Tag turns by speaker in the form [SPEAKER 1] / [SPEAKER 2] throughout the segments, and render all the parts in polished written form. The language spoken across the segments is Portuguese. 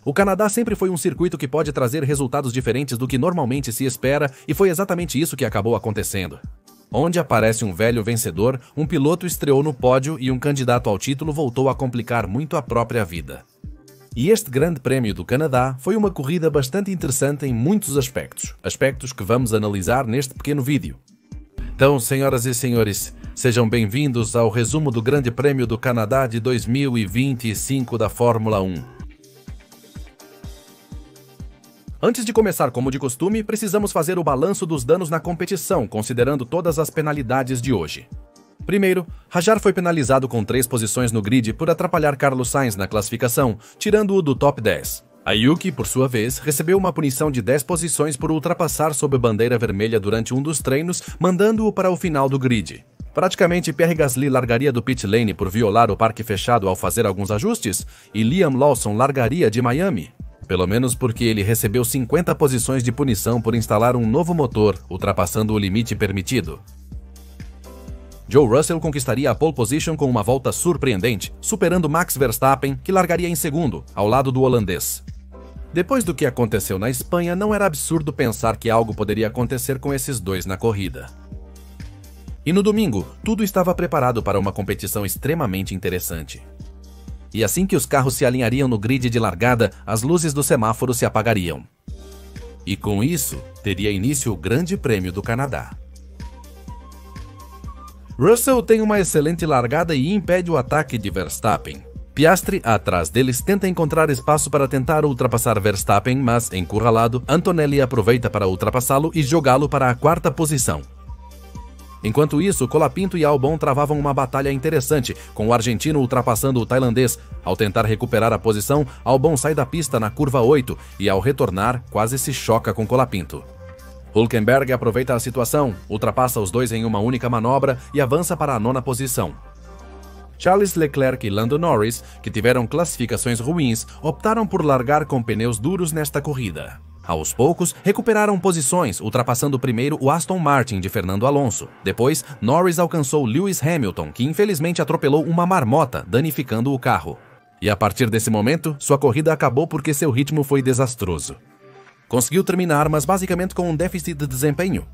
[SPEAKER 1] O Canadá sempre foi um circuito que pode trazer resultados diferentes do que normalmente se espera, e foi exatamente isso que acabou acontecendo. Onde aparece um velho vencedor, um piloto estreou no pódio e um candidato ao título voltou a complicar muito a própria vida. E este Grande Prémio do Canadá foi uma corrida bastante interessante em muitos aspectos que vamos analisar neste pequeno vídeo. Então, senhoras e senhores, sejam bem-vindos ao resumo do Grande Prémio do Canadá de 2025 da Fórmula 1. Antes de começar, como de costume, precisamos fazer o balanço dos danos na competição, considerando todas as penalidades de hoje. Primeiro, Rajjar foi penalizado com 3 posições no grid por atrapalhar Carlos Sainz na classificação, tirando-o do top 10. A Yuki, por sua vez, recebeu uma punição de 10 posições por ultrapassar sob bandeira vermelha durante um dos treinos, mandando-o para o final do grid. Praticamente, Pierre Gasly largaria do pit lane por violar o parque fechado ao fazer alguns ajustes, e Liam Lawson largaria de Miami. Pelo menos porque ele recebeu 50 posições de punição por instalar um novo motor, ultrapassando o limite permitido. Joe Russell conquistaria a pole position com uma volta surpreendente, superando Max Verstappen, que largaria em segundo, ao lado do holandês. Depois do que aconteceu na Espanha, não era absurdo pensar que algo poderia acontecer com esses dois na corrida. E no domingo, tudo estava preparado para uma competição extremamente interessante. E assim que os carros se alinhariam no grid de largada, as luzes do semáforo se apagariam. E com isso, teria início o Grande Prêmio do Canadá. Russell tem uma excelente largada e impede o ataque de Verstappen. Piastri, atrás deles, tenta encontrar espaço para tentar ultrapassar Verstappen, mas, encurralado, Antonelli aproveita para ultrapassá-lo e jogá-lo para a 4ª posição. Enquanto isso, Colapinto e Albon travavam uma batalha interessante, com o argentino ultrapassando o tailandês. Ao tentar recuperar a posição, Albon sai da pista na curva 8 e, ao retornar, quase se choca com Colapinto. Hülkenberg aproveita a situação, ultrapassa os dois em uma única manobra e avança para a 9ª posição. Charles Leclerc e Lando Norris, que tiveram classificações ruins, optaram por largar com pneus duros nesta corrida. Aos poucos, recuperaram posições, ultrapassando primeiro o Aston Martin de Fernando Alonso. Depois, Norris alcançou Lewis Hamilton, que infelizmente atropelou uma marmota, danificando o carro. E a partir desse momento, sua corrida acabou porque seu ritmo foi desastroso. Conseguiu terminar, mas basicamente com um déficit de desempenho.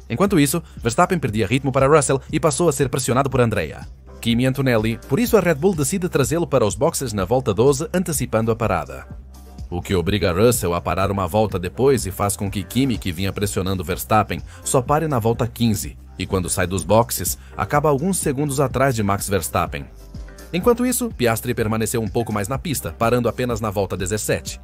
[SPEAKER 1] Enquanto isso, Verstappen perdia ritmo para Russell e passou a ser pressionado por Andrea. Kimi Antonelli, por isso a Red Bull decide trazê-lo para os boxes na volta 12, antecipando a parada. O que obriga Russell a parar uma volta depois e faz com que Kimi, que vinha pressionando Verstappen, só pare na volta 15, e quando sai dos boxes, acaba alguns segundos atrás de Max Verstappen. Enquanto isso, Piastri permaneceu um pouco mais na pista, parando apenas na volta 17.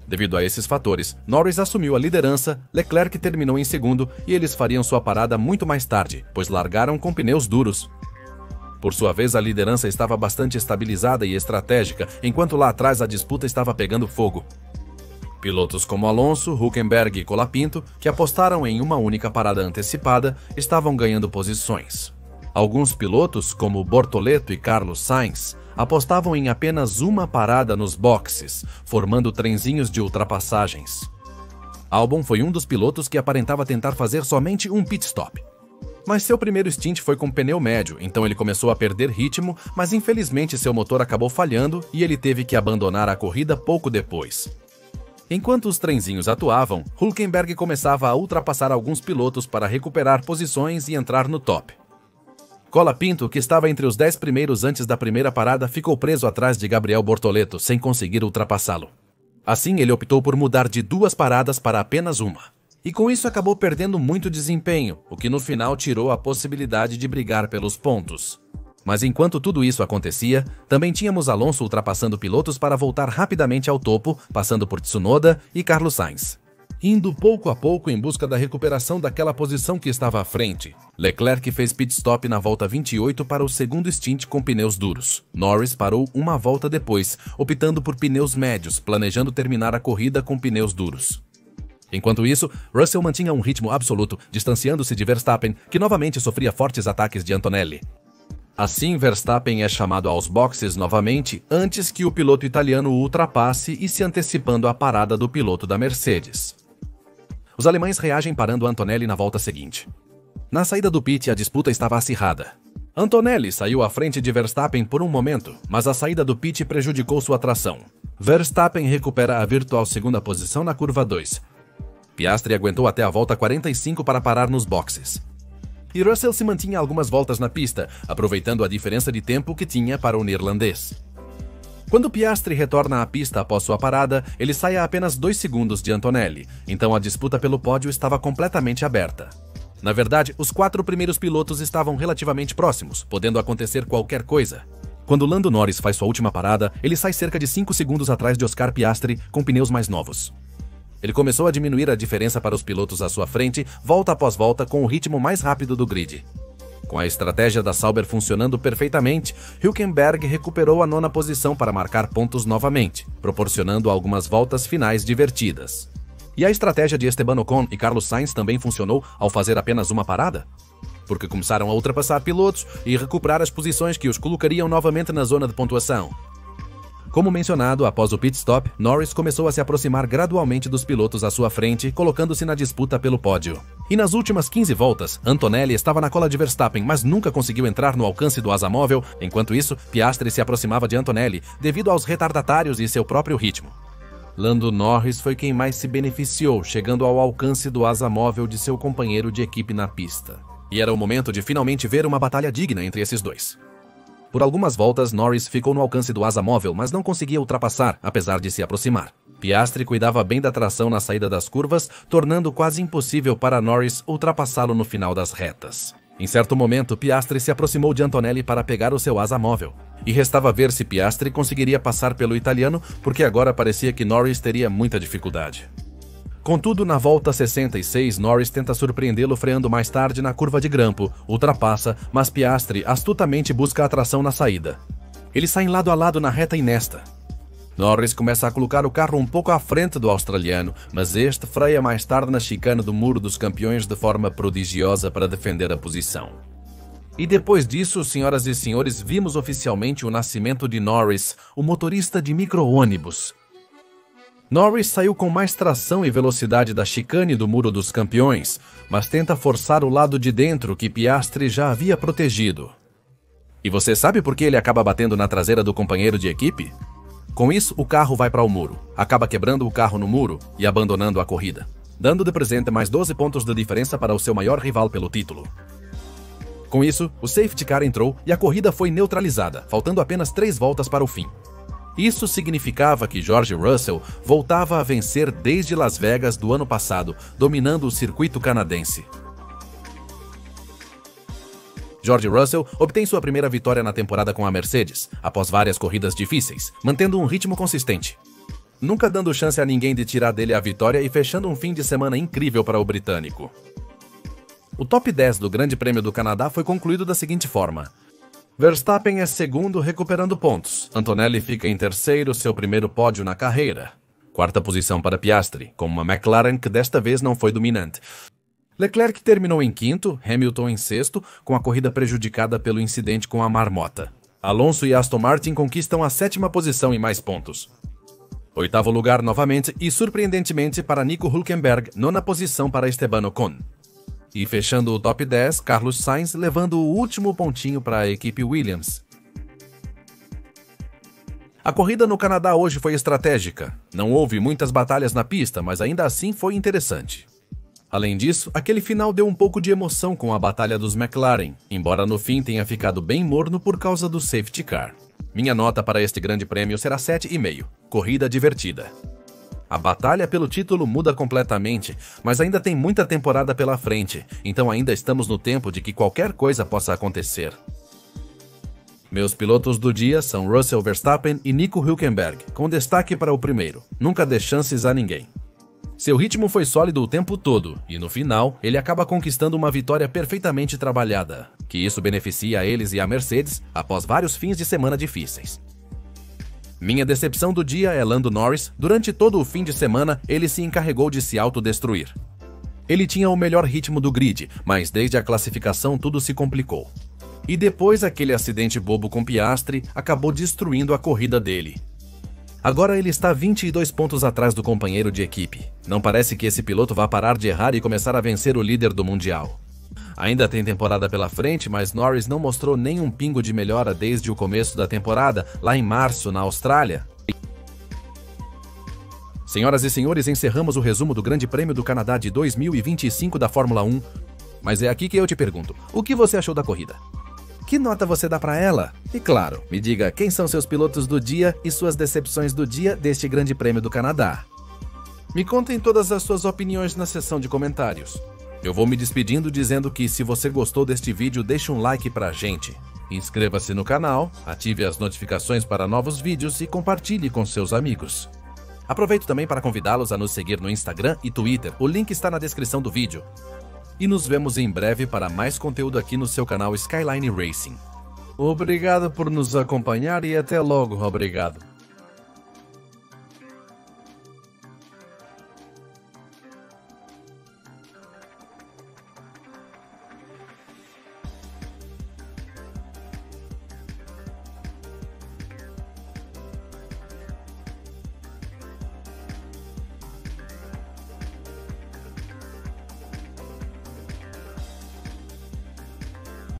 [SPEAKER 1] Devido a esses fatores, Norris assumiu a liderança, Leclerc terminou em segundo e eles fariam sua parada muito mais tarde, pois largaram com pneus duros. Por sua vez, a liderança estava bastante estabilizada e estratégica, enquanto lá atrás a disputa estava pegando fogo. Pilotos como Alonso, Hülkenberg e Colapinto, que apostaram em uma única parada antecipada, estavam ganhando posições. Alguns pilotos, como Bortoleto e Carlos Sainz, apostavam em apenas uma parada nos boxes, formando trenzinhos de ultrapassagens. Albon foi um dos pilotos que aparentava tentar fazer somente um pit stop. Mas seu primeiro stint foi com pneu médio, então ele começou a perder ritmo, mas infelizmente seu motor acabou falhando e ele teve que abandonar a corrida pouco depois. Enquanto os trenzinhos atuavam, Hülkenberg começava a ultrapassar alguns pilotos para recuperar posições e entrar no top. Colapinto, que estava entre os 10 primeiros antes da primeira parada, ficou preso atrás de Gabriel Bortoleto, sem conseguir ultrapassá-lo. Assim, ele optou por mudar de 2 paradas para apenas uma. E com isso acabou perdendo muito desempenho, o que no final tirou a possibilidade de brigar pelos pontos. Mas enquanto tudo isso acontecia, também tínhamos Alonso ultrapassando pilotos para voltar rapidamente ao topo, passando por Tsunoda e Carlos Sainz. Indo pouco a pouco em busca da recuperação daquela posição que estava à frente. Leclerc fez pit stop na volta 28 para o segundo stint com pneus duros. Norris parou uma volta depois, optando por pneus médios, planejando terminar a corrida com pneus duros. Enquanto isso, Russell mantinha um ritmo absoluto, distanciando-se de Verstappen, que novamente sofria fortes ataques de Antonelli. Assim, Verstappen é chamado aos boxes novamente antes que o piloto italiano o ultrapasse e se antecipando à parada do piloto da Mercedes. Os alemães reagem parando Antonelli na volta seguinte. Na saída do pit, a disputa estava acirrada. Antonelli saiu à frente de Verstappen por um momento, mas a saída do pit prejudicou sua tração. Verstappen recupera a virtual segunda posição na curva 2. Piastri aguentou até a volta 45 para parar nos boxes. E Russell se mantinha algumas voltas na pista, aproveitando a diferença de tempo que tinha para o neerlandês. Quando Piastri retorna à pista após sua parada, ele sai a apenas 2 segundos de Antonelli, então a disputa pelo pódio estava completamente aberta. Na verdade, os 4 primeiros pilotos estavam relativamente próximos, podendo acontecer qualquer coisa. Quando Lando Norris faz sua última parada, ele sai cerca de 5 segundos atrás de Oscar Piastri, com pneus mais novos. Ele começou a diminuir a diferença para os pilotos à sua frente, volta após volta, com o ritmo mais rápido do grid. Com a estratégia da Sauber funcionando perfeitamente, Hülkenberg recuperou a 9ª posição para marcar pontos novamente, proporcionando algumas voltas finais divertidas. E a estratégia de Esteban Ocon e Carlos Sainz também funcionou ao fazer apenas uma parada? Porque começaram a ultrapassar pilotos e recuperar as posições que os colocariam novamente na zona de pontuação. Como mencionado, após o pit stop, Norris começou a se aproximar gradualmente dos pilotos à sua frente, colocando-se na disputa pelo pódio. E nas últimas 15 voltas, Antonelli estava na cola de Verstappen, mas nunca conseguiu entrar no alcance do asa móvel. Enquanto isso, Piastri se aproximava de Antonelli, devido aos retardatários e seu próprio ritmo. Lando Norris foi quem mais se beneficiou, chegando ao alcance do asa móvel de seu companheiro de equipe na pista. E era o momento de finalmente ver uma batalha digna entre esses dois. Por algumas voltas, Norris ficou no alcance do asa móvel, mas não conseguia ultrapassar, apesar de se aproximar. Piastri cuidava bem da tração na saída das curvas, tornando quase impossível para Norris ultrapassá-lo no final das retas. Em certo momento, Piastri se aproximou de Antonelli para pegar o seu asa móvel. E restava ver se Piastri conseguiria passar pelo italiano, porque agora parecia que Norris teria muita dificuldade. Contudo, na volta 66, Norris tenta surpreendê-lo freando mais tarde na curva de grampo, ultrapassa, mas Piastri astutamente busca a tração na saída. Eles saem lado a lado na reta e nesta. Norris começa a colocar o carro um pouco à frente do australiano, mas este freia mais tarde na chicane do Muro dos Campeões de forma prodigiosa para defender a posição. E depois disso, senhoras e senhores, vimos oficialmente o nascimento de Norris, o motorista de micro-ônibus. Norris saiu com mais tração e velocidade da chicane do Muro dos Campeões, mas tenta forçar o lado de dentro que Piastri já havia protegido. E você sabe por que ele acaba batendo na traseira do companheiro de equipe? Com isso, o carro vai para o muro, acaba quebrando o carro no muro e abandonando a corrida, dando de presente mais 12 pontos de diferença para o seu maior rival pelo título. Com isso, o safety car entrou e a corrida foi neutralizada, faltando apenas 3 voltas para o fim. Isso significava que George Russell voltava a vencer desde Las Vegas do ano passado, dominando o circuito canadense. George Russell obtém sua primeira vitória na temporada com a Mercedes, após várias corridas difíceis, mantendo um ritmo consistente. Nunca dando chance a ninguém de tirar dele a vitória e fechando um fim de semana incrível para o britânico. O top 10 do Grande Prêmio do Canadá foi concluído da seguinte forma. Verstappen é segundo, recuperando pontos. Antonelli fica em terceiro, seu primeiro pódio na carreira. 4ª posição para Piastri, com uma McLaren que desta vez não foi dominante. Leclerc terminou em 5º, Hamilton em 6º, com a corrida prejudicada pelo incidente com a marmota. Alonso e Aston Martin conquistam a 7ª posição e mais pontos. 8º lugar novamente e, surpreendentemente, para Nico Hülkenberg, 9ª posição para Esteban Ocon. E fechando o top 10, Carlos Sainz levando o último pontinho para a equipe Williams. A corrida no Canadá hoje foi estratégica. Não houve muitas batalhas na pista, mas ainda assim foi interessante. Além disso, aquele final deu um pouco de emoção com a batalha dos McLaren, embora no fim tenha ficado bem morno por causa do safety car. Minha nota para este grande prêmio será 7,5. Corrida divertida. A batalha pelo título muda completamente, mas ainda tem muita temporada pela frente, então ainda estamos no tempo de que qualquer coisa possa acontecer. Meus pilotos do dia são Russell Verstappen e Nico Hülkenberg, com destaque para o primeiro. Nunca dê chances a ninguém. Seu ritmo foi sólido o tempo todo, e no final, ele acaba conquistando uma vitória perfeitamente trabalhada, que isso beneficia a eles e a Mercedes após vários fins de semana difíceis. Minha decepção do dia é Lando Norris. Durante todo o fim de semana, ele se encarregou de se autodestruir. Ele tinha o melhor ritmo do grid, mas desde a classificação tudo se complicou. E depois aquele acidente bobo com Piastri acabou destruindo a corrida dele. Agora ele está 22 pontos atrás do companheiro de equipe. Não parece que esse piloto vá parar de errar e começar a vencer o líder do Mundial. Ainda tem temporada pela frente, mas Norris não mostrou nenhum pingo de melhora desde o começo da temporada, lá em março, na Austrália. Senhoras e senhores, encerramos o resumo do Grande Prêmio do Canadá de 2025 da Fórmula 1. Mas é aqui que eu te pergunto, o que você achou da corrida? Que nota você dá pra ela? E claro, me diga quem são seus pilotos do dia e suas decepções do dia deste Grande Prêmio do Canadá. Me contem todas as suas opiniões na seção de comentários. Eu vou me despedindo dizendo que se você gostou deste vídeo, deixe um like pra gente. Inscreva-se no canal, ative as notificações para novos vídeos e compartilhe com seus amigos. Aproveito também para convidá-los a nos seguir no Instagram e Twitter, o link está na descrição do vídeo. E nos vemos em breve para mais conteúdo aqui no seu canal Skyline Racing. Obrigado por nos acompanhar e até logo, obrigado.